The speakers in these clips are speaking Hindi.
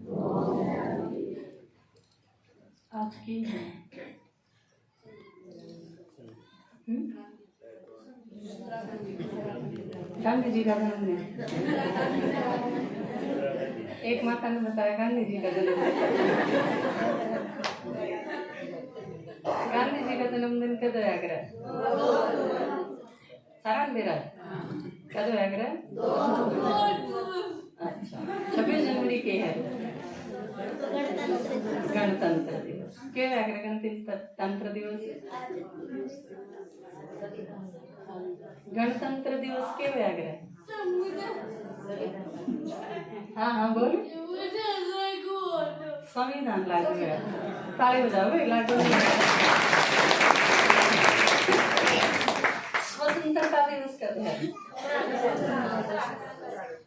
आज की है गांधी जी का जन्मदिन। एक माता ने बताया गांधी जी का जन्मदिन। गांधी जी का जन्मदिन कदों है ग्रह सारा अंधेरा कदों है ग्रह। अच्छा 26 जनवरी के है गणतंत्र दिवस के है गणतंत्र दिवस। गणतंत्र दिवस के व्याग्र है। हाँ हाँ बोल। संविधान लागू है ताली बजाओ भाई लागू। स्वतंत्रता दिवस कब है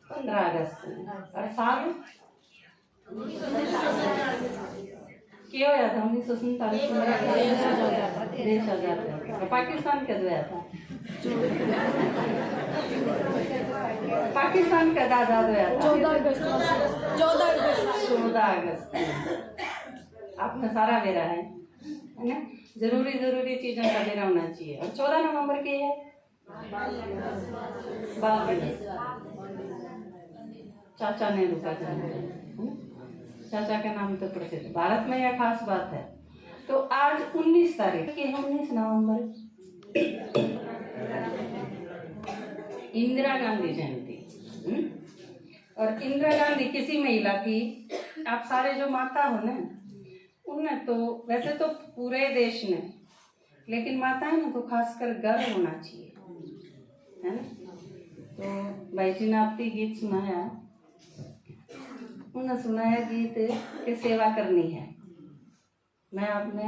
15 अगस्त। और साल क्या होया था 1947 देश आजाद था। पाकिस्तान कब हुआ था पाकिस्तान कब आजाद हुआ था 14 अगस्त। आपने सारा बेरा है ना। जरूरी चीजों का बेरा होना चाहिए। और 14 नवंबर के है बाल दिवस। चाचा नेहरू का जन्मदिन। चाचा का नाम तो प्रसिद्ध भारत में यह खास बात है। तो आज 19 तारीख की 19 नवंबर इंदिरा गांधी जयंती। और इंदिरा गांधी किसी महिला की आप सारे जो माता हो ना उनने तो वैसे तो पूरे देश ने लेकिन माताएं ने तो खासकर गर्व होना चाहिए है ना। तो भाई जी ने आपकी गीत सुनाया उन्हें सुनाया गीत कि सेवा करनी है। मैं आपने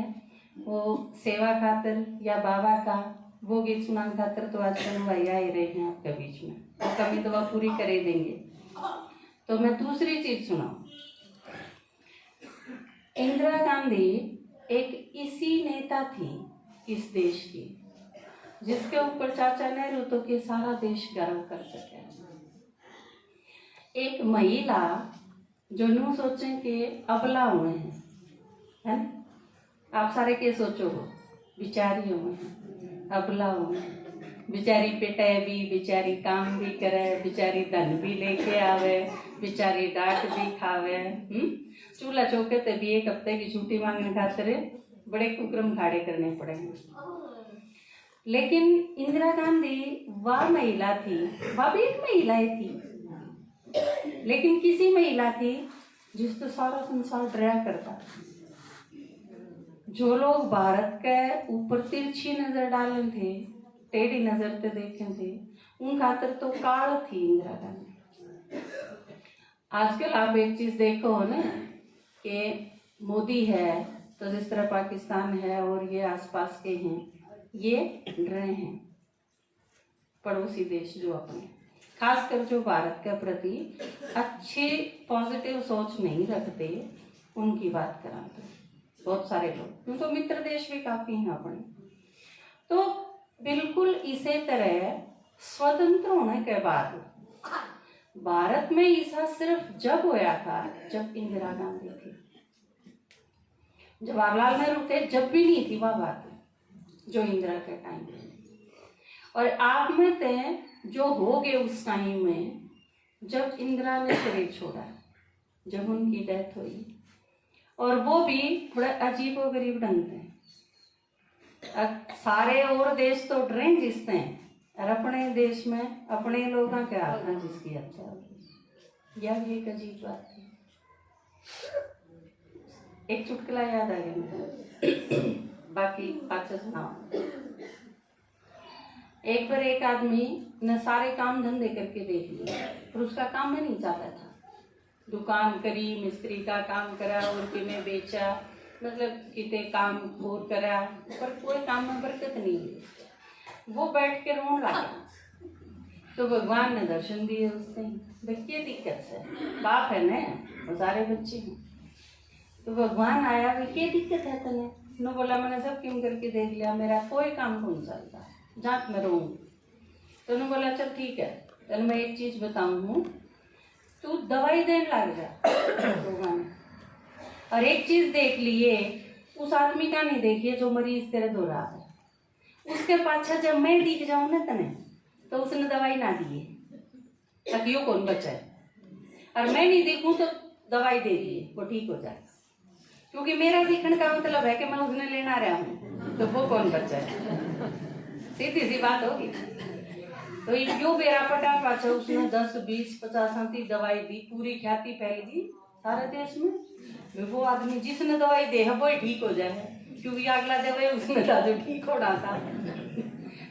वो सेवा खातिर या बाबा का वो गीत सुनाने खातिर तो आजकल भाई आ ही रहे हैं आपके बीच में तो कमी तो वह पूरी कर ही देंगे। तो मैं दूसरी चीज सुनाऊं। इंदिरा गांधी एक इसी नेता थी इस देश की जिसके ऊपर चाचा नेहरू तो के सारा देश गर्व कर सके। एक महिला जो यूं सोचें कि अबला हुए हैं है ना। आप सारे के सोचो हो बिचारी हुए हैं अबला हुए हैं बिचारी पेटे भी बिचारी काम भी करे बिचारी धन भी लेके आवे बिचारी डांट भी खावे। चूल्हा चौके ते भी एक हफ्ते की छुट्टी मांगने खातिर बड़े कुक्रम खाड़े करने पड़ेंगे। लेकिन इंदिरा गांधी वह महिला थी वह भी एक महिला ही थी लेकिन किसी महिला थी जिसको सारा संसार डरा करता। जो लोग भारत के ऊपर तिरछी नजर डाले थे टेढ़ी नजर से देखे थे उन खातिर तो काल थी इंदिरा गांधी। आजकल आप एक चीज देखो ना कि मोदी है तो जिस तरह पाकिस्तान है और ये आसपास के हैं ये डरे हैं पड़ोसी देश जो अपने खासकर जो भारत के प्रति अच्छी पॉजिटिव सोच नहीं रखते उनकी बात कराते बहुत सारे लोग उनको मित्र देश भी काफी हैं अपने। तो बिल्कुल इसी तरह स्वतंत्र होने के बाद भारत में ऐसा सिर्फ जब होया था जब इंदिरा गांधी थी। जवाहरलाल नेहरू थे जब भी नहीं थी वह बात जो इंदिरा के टाइम में। और आप में थे जो हो गए उस टाइम में जब इंदिरा ने शरीर छोड़ा जब उनकी डेथ हुई और वो भी थोड़ा अजीबो गरीब ढंग से। सारे और देश तो डरे जिसते और अपने देश में अपने लोगों के हाथ में जिसकी हत्या होगी यह भी एक अजीब बात थी। एक चुटकुला याद आ गया मुझे बाकी पाछे सुनाओ। एक बार एक आदमी ने सारे काम धंधे करके देख लिया पर उसका काम में नहीं चाहता था। दुकान करी मिस्त्री का काम करा और किने बेचा मतलब किते काम और करा पर कोई काम में बरकत नहीं हुई। वो बैठ के रोने लगा तो भगवान ने दर्शन दिए उससे। देखिए दिक्कत है बाप है ना वो सारे बच्चे हैं तो भगवान आया भाई क्या दिक्कत है तने नो बोला मैंने सब क्यों करके देख लिया मेरा कोई काम नहीं चलता जात में रहूँगी। तो उन्होंने बोला चल ठीक है चल मैं एक चीज बताऊँ तू दवाई देने लग जा। भगवान और एक चीज देख लिए, उस आदमी का नहीं देखिए जो मरीज तेरे दो रहा है, उसके पाछा जब मैं दिख जाऊं ना तने, तो उसने दवाई ना दी ताकि वो कौन बचाए, और मैं नहीं देखूं तो दवाई दे दिए वो ठीक हो जाए, क्योंकि मेरा दिखने का मतलब है कि मैं उसने लेना रहा हूं, तो वो कौन बचाए। सीधी सी बात होगी। तो जो बेरा पटा पाछा उसने 10 20 50 की दवाई दी, पूरी ख्याति फैल गई सारे देश में। वो आदमी जिसने दवाई दे है वो ही ठीक हो जाए, क्योंकि अगला दवाई उसने था जो ठीक होना था,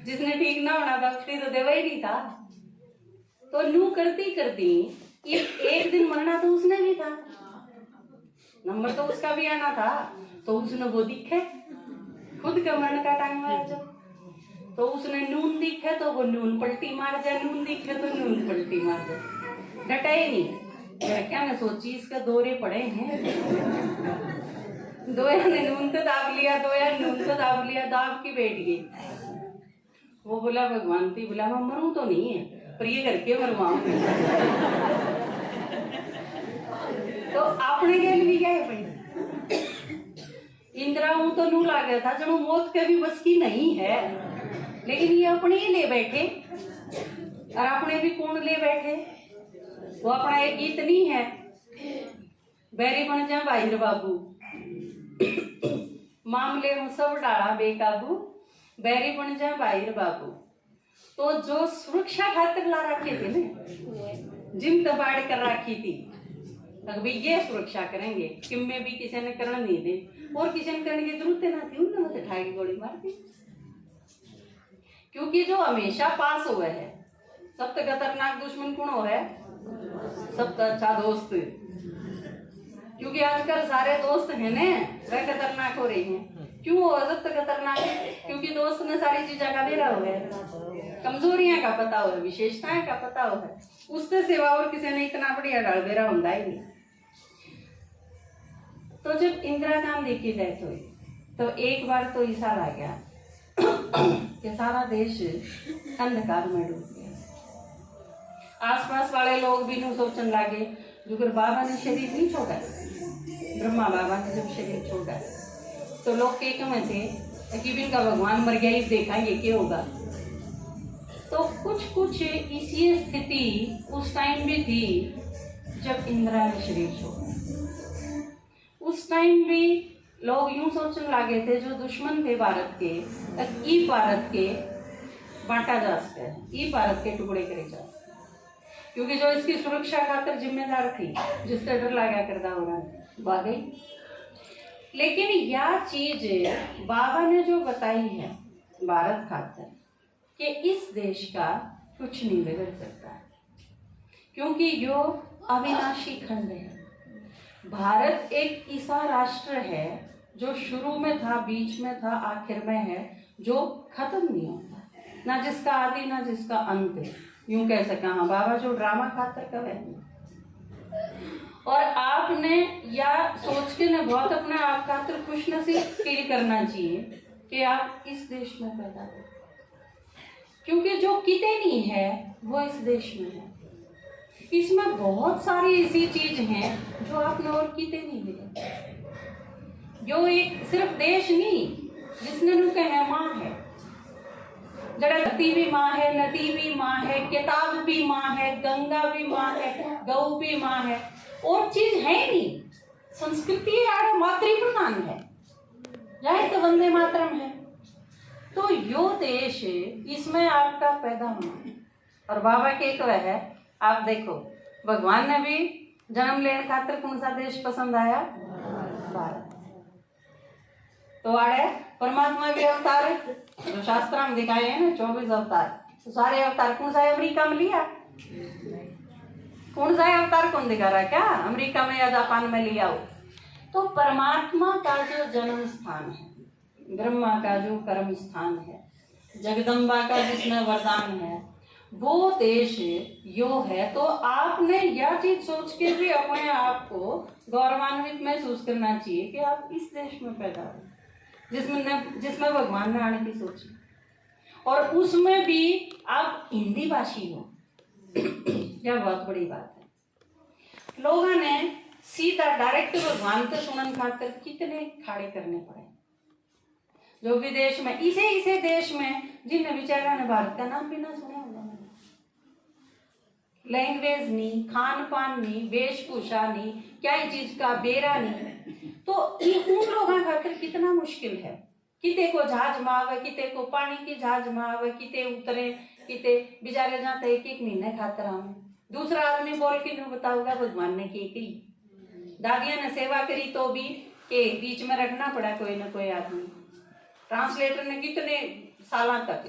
जिसने ठीक ना होना था उसने तो दवाई नहीं था। तो नू करती करती एक दिन मरना तो उसने भी था, नंबर तो उसका भी आना था, तो उसने वो दिखे खुद का मरण का टाइम आया जब, तो उसने नून दिखे तो वो नून पलटी मार जाए, नून दिखे तो नून पलटी मार जाए, डटा ही नहीं। क्या मैं सोची इसका दौरे पड़े हैं, दोया ने नून तो दाब लिया, दोया नून तो दाब लिया, दाब की बैठ गई। वो बोला भगवान थी, बोला मैं मरूं तो नहीं है पर ये करके मरवाऊंगी। तो आपने गेल भी क्या है भाई, इंदिरा हूं तो नू लागे था जब मौत के भी बस की नहीं है, लेकिन ये अपने ही ले बैठे, और अपने भी कौन ले बैठे, वो अपना एक गीत नहीं है, बैरी बन जा बाहिर बाबू, मामले में सब डाला बेकाबू, बैरी बन जा बाहिर बाबू। तो जो सुरक्षा खातिर ला रखे थे ना, जिम दबाड़ कर रखी थी, अभी ये सुरक्षा करेंगे, किम्मे भी किसी ने करना नहीं दे, और किसी ने करने की जरूरत ना थी, उन्होंने मुझे ठाई की गोली मार दी, क्योंकि जो हमेशा पास हुआ है, सबसे खतरनाक दुश्मन कौन हो है, सबका अच्छा दोस्त, क्योंकि आजकल सारे दोस्त हैं ना वह खतरनाक हो रही हैं। क्यों हो सबसे खतरनाक, क्योंकि दोस्त ने सारी चीजें का दे रहा है, कमजोरियां का पता हो, विशेषताएं का पता हो, उससे सिवा और किसी ने इतना बढ़िया डाल दे रहा होता ही नहीं। तो जब इंदिरा गांधी की डेथ हुई तो एक बार तो ऐसा आ गया कि सारा देश अंधकार में डूब गया। आसपास वाले लोग भी नहीं सोचने लगे, जो बाबा ने शरीर नहीं छोड़ा, ब्रह्मा बाबा ने जब शरीर छोड़ा तो लोग के में थे कि इनका भगवान मर गया, ही देखा ये क्या होगा। तो कुछ इसी स्थिति उस टाइम भी थी जब इंदिरा ने शरीर छोड़ा। उस टाइम भी लोग यूं सोचने लगे थे, जो दुश्मन थे भारत के, ई भारत के बांटा जा सकता है, ई भारत के टुकड़े करे जा, क्योंकि जो इसकी सुरक्षा खातिर जिम्मेदार थी, जिससे डर लगा करदा हो रहा है गई। लेकिन यह चीज बाबा ने जो बताई है भारत खातिर कि इस देश का कुछ नहीं बिगड़ सकता, क्योंकि यो अविनाशी खंड है। भारत एक ऐसा राष्ट्र है जो शुरू में था, बीच में था, आखिर में है, जो खत्म नहीं होता, ना जिसका आदि ना जिसका अंत है, यूं कह सका। हाँ, बाबा जो ड्रामा खातर का है, और आपने या सोच के ना बहुत अपने आप खातर खुशनसीब फील करना चाहिए कि आप इस देश में पैदा हो, क्योंकि जो किते नहीं है वो इस देश में है। इसमें बहुत सारी ऐसी चीज हैं जो आपने और किते नहीं मिले, जो एक सिर्फ देश नहीं, जिसने नु कहे माँ है, धरती भी माँ है, नदी भी माँ है, किताब भी माँ है, गंगा भी माँ है, गौ भी माँ है, और चीज है नहीं। संस्कृति आड़ा मातृ प्रधान है, जाए तो वंदे मातरम है। तो यो देश इसमें आपका पैदा होना, और बाबा के एक वह है, आप देखो भगवान ने भी जन्म लेने खातिर कौन सा देश पसंद आया, भारत। तो आड़े परमात्मा के अवतार जो शास्त्र में दिखाए हैं ना 24 अवतार, तो सारे अवतार कौन सा अमेरिका में लिया, कौन सा अवतार कौन दिखा रहा है, क्या अमेरिका में या जापान में लिया हो। तो परमात्मा का जो जन्म स्थान है, ब्रह्मा का जो कर्म स्थान है, जगदम्बा का जिसमें वरदान है, वो देश यो है। तो आपने यह चीज सोच के भी अपने आप को गौरवान्वित महसूस करना चाहिए कि आप इस देश में पैदा हुए, जिसमें भगवान ने आने की सोची, और उसमें भी आप हिंदी भाषी हो, यह बहुत बड़ी बात है। लोगों ने सीधा डायरेक्ट भगवान तो सुनन खातर कितने खाड़े करने पड़े। जो विदेश में इसे देश में जिन बेचारा ने भारत का नाम भी ना सुना होगा, लैंग्वेज नहीं, खान पान नहीं, वेशभूषा नहीं, क्या चीज का बेरा नहीं, तो उन लोगों खातर कितना मुश्किल है। किते को जहाज में आवे, किते को पानी की जहाज में आवे, किते उतरे, किते बेचारे जाते एक महीने खातर आवे। दूसरा आदमी बोल के नहीं बताऊंगा भगवान ने की दादिया ने सेवा करी तो भी के बीच में रखना पड़ा कोई ना कोई आदमी। ट्रांसलेटर ने कितने साल तक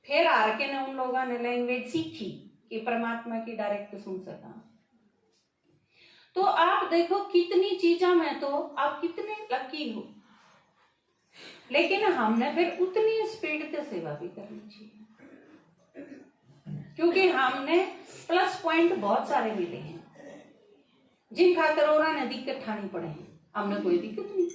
फिर आर के ने उन लोगों ने लैंग्वेज सीखी कि परमात्मा की डायरेक्ट सुन सका। तो आप देखो कितनी चीजों में तो आप कितने लकी हो, लेकिन हमने फिर उतनी स्पीड से सेवा भी करनी चाहिए, क्योंकि हमने प्लस पॉइंट बहुत सारे मिले हैं जिन खातर उन्होंने दिक्कत ठानी पड़े हैं, हमने कोई दिक्कत नहीं।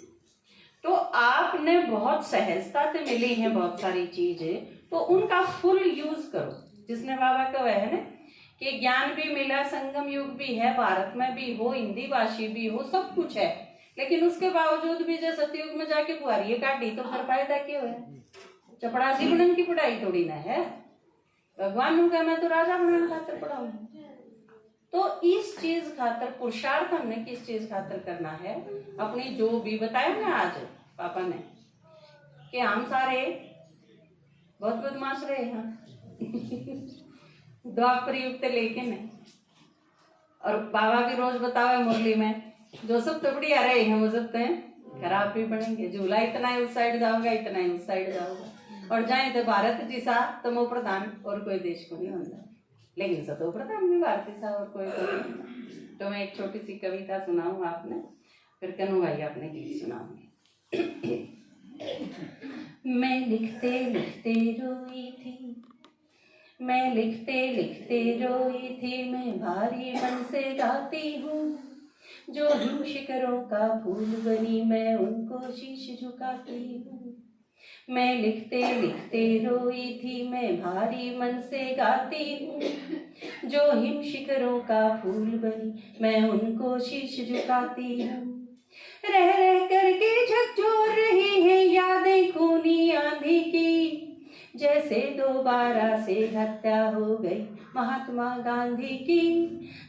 तो आपने बहुत सहजता से मिली हैं बहुत सारी चीजें, तो उनका फुल यूज करो। जिसने बाबा कहा है ना कि ज्ञान भी मिला, संगम युग भी है, भारत में भी हो, हिंदी भाषी भी हो, सब कुछ है, लेकिन उसके बावजूद भी जो सतयुग में जाके बुआरी काटी तो फिर फायदा क्यों है? चपड़ासी बनने की पढ़ाई थोड़ी ना है। भगवान ने कहा मैं तो राजा बनने खातर पढ़ाऊं। तो इस चीज खातर पुरुषार्थ हमने किस चीज खातर करना है, अपनी जो भी बताया ना आज पापा ने कि हम सारे बहुत बदमाश रहे हैं द्वापर युग से लेके नहीं, और बाबा भी रोज बतावे मुरली में जो सब तो बढ़िया रहे हैं वो सब खराब भी बनेंगे। झूला इतना ही उस साइड जाओगा, इतना ही उस साइड जाओगा, और जाए तो भारत जैसा तमो प्रधान और कोई देश को नहीं होता, लेकिन सतो प्रधान भी भारत जैसा और कोई नहीं। तो मैं एक छोटी सी कविता सुनाऊं आपने, फिर कनू भाई आपने गीत सुनाऊंगी। मैं लिखते लिखते रोई थी, मैं लिखते लिखते रोई थी, मैं भारी मन से गाती हूँ, जो हिम शिखरों का फूल बनी मैं उनको शीश झुकाती हूँ। मैं लिखते लिखते रोई थी, मैं भारी मन से गाती हूँ, जो हिम शिखरों का फूल बनी मैं उनको शीश झुकाती हूँ। रह रह करके झकझोर रही है यादें खूनी आंधी की, जैसे दोबारा से हत्या हो गई महात्मा गांधी की,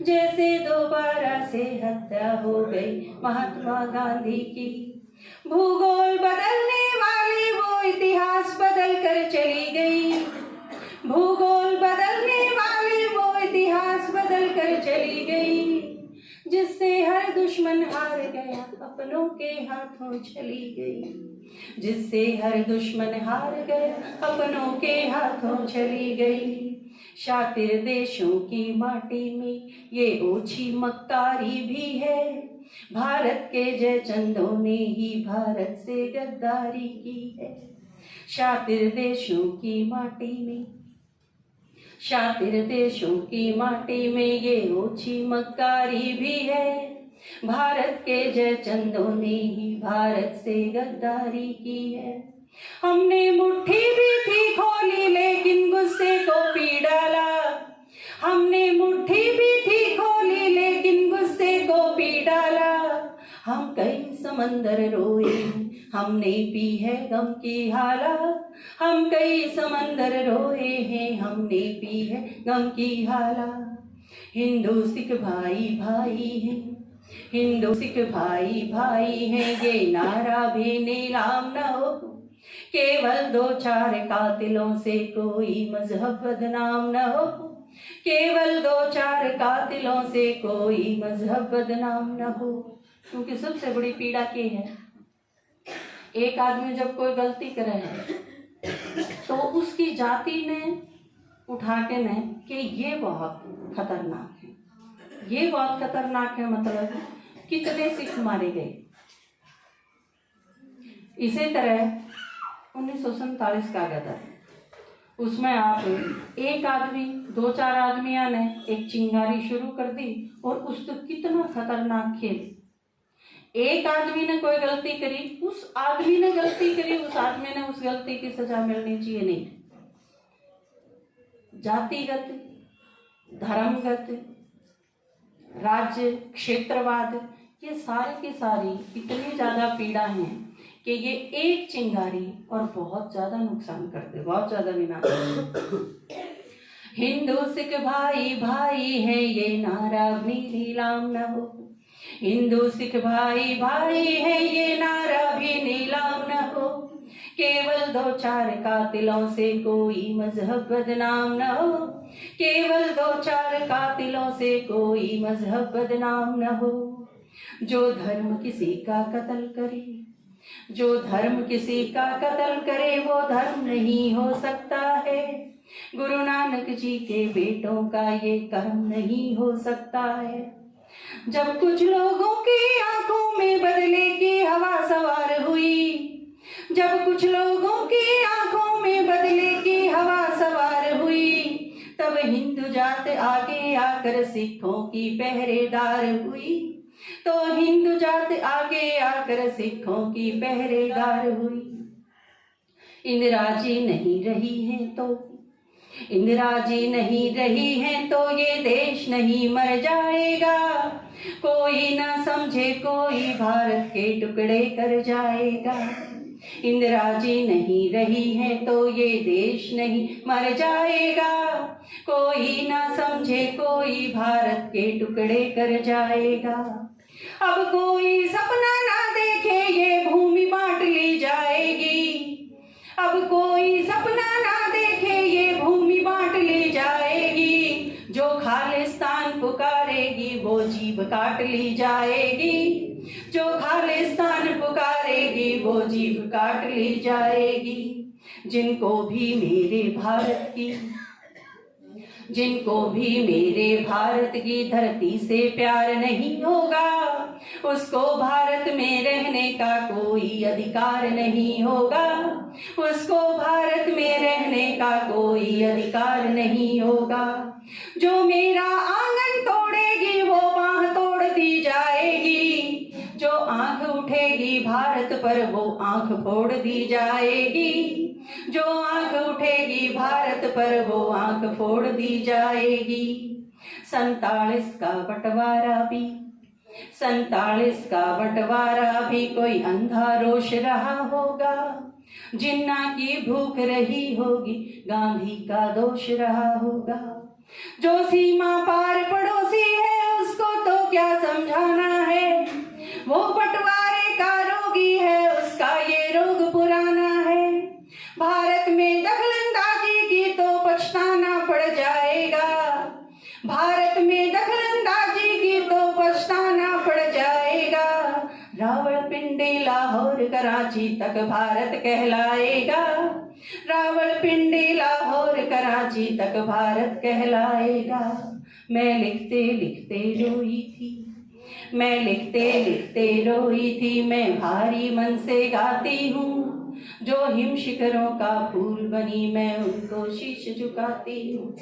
जैसे दोबारा से हत्या हो गई महात्मा गांधी की। भूगोल बदलने वाली वो इतिहास बदल कर चली गई, भूगोल बदलने वाली वो इतिहास बदल कर चली गई, जिससे हर दुश्मन हार गया अपनों के हाथों चली गई, जिससे हर दुश्मन हार गया अपनों के हाथों चली गई। शातिर देशों की माटी में ये ओछी मक्कारी भी है, भारत के जय चंदों ने ही भारत से गद्दारी की है। शातिर देशों की माटी में, शातिर देशों की माटी में ये ओछी मक्कारी भी है, भारत के जय चंदों ने ही भारत से गद्दारी की है। हमने मुट्ठी भी थी खोली लेकिन गुस्से को पी डाला, हमने मुट्ठी भी थी खोली लेकिन गुस्से को पी डाला। हम कई समंदर रोए हमने पी है गम की हाला, हम कई समंदर रोए हैं हमने पी है गम की हाला। हिंदू सिख भाई भाई हैं, हिंदू सिख भाई भाई हैं, ये नारा भी नीलाम न हो, केवल दो चार कातिलों से कोई मजहब बदनाम न हो, केवल दो चार कातिलों से कोई मजहब बदनाम न हो। क्योंकि सबसे बड़ी पीड़ा क्या है, एक आदमी जब कोई गलती करे है तो उसकी जाति ने उठा के ने कि ये बहुत खतरनाक है, ये बहुत खतरनाक है, मतलब कितने सिख मारे गए। इसी तरह 1947 का गदर, उसमें आप एक आदमी दो चार आदमियों ने एक चिंगारी शुरू कर दी और उस तो कितना खतरनाक खेल। एक आदमी ने कोई गलती करी, उस आदमी ने गलती करी, उस आदमी ने उस गलती की सजा मिलनी चाहिए नहीं। जातिगत, धर्मगत, राज्य क्षेत्रवाद ये सारी की सारी इतनी ज्यादा पीड़ा है कि ये एक चिंगारी और बहुत ज्यादा नुकसान करते, बहुत ज्यादा विनाश। हिंदू सिख भाई भाई है ये नारा भी नीलाम न हो, हिंदू सिख भाई भाई है ये नारा भी नीलाम न हो, केवल 2-4 कातिलों से कोई मजहब बदनाम न हो, केवल 2-4 कातिलों से कोई मजहब बदनाम न हो। जो धर्म किसी का कत्ल करे, जो धर्म किसी का कत्ल करे वो धर्म नहीं हो सकता है, गुरु नानक जी के बेटों का ये कर्म नहीं हो सकता है। जब कुछ लोगों की आंखों में बदले की हवा सवार हुई, जब कुछ लोगों की आंखों में बदले की हवा सवार हुई, तब हिंदू जात आगे आकर सिखों की पहरेदार हुई, तो हिंदू जात आगे आकर सिखों की पहरेदार हुई। इंदिरा जी नहीं रही है तो, इंदिरा जी नहीं रही है तो ये देश नहीं मर जाएगा, कोई ना समझे कोई भारत के टुकड़े कर जाएगा। इंदिरा जी नहीं रही है तो ये देश नहीं मर जाएगा, कोई ना समझे कोई भारत के टुकड़े कर जाएगा। अब कोई सपना ना देखे ये भूमि बांट ली जाएगी, अब कोई सपना ना देखे ये भूमि बांट ली जाएगी, जो खालिस्तान पुकारेगी वो जीभ काट ली जाएगी, जो खालिस्तान पुकारेगी वो जीभ काट ली जाएगी। जिनको भी मेरे भारत की, जिनको भी मेरे भारत की धरती से प्यार नहीं होगा, उसको भारत में रहने का कोई अधिकार नहीं होगा, उसको भारत में रहने का कोई अधिकार नहीं होगा। जो मेरा आंगन तोड़ेगी वो बांह तोड़ दी जाएगी, जो आंख उठेगी भारत पर वो आंख फोड़ दी जाएगी, जो आंख उठेगी भारत पर वो आंख फोड़ दी जाएगी। 47 का बंटवारा भी, 47 का बंटवारा भी कोई अंधा रोष रहा होगा, जिन्ना की भूख रही होगी गांधी का दोष रहा होगा। जो सीमा पार पड़ोसी है उसको तो क्या समझाना है, वो बंटवारे का रोगी है उसका ये रोग पुराना है। भारत में दखलंदाजी की तो पछताना पड़ जाएगा, भारत में दखलंदाजी की तो पछताना पड़ जाएगा। रावलपिंडी लाहौर कराची तक भारत कहलाएगा, रावलपिंडी लाहौर कराची तक भारत कहलाएगा। मैं लिखते लिखते रोई थी, मैं लिखते लिखते रोई थी, मैं भारी मन से गाती हूँ, जो हिम शिखरों का फूल बनी मैं उनको शीश झुकाती हूँ।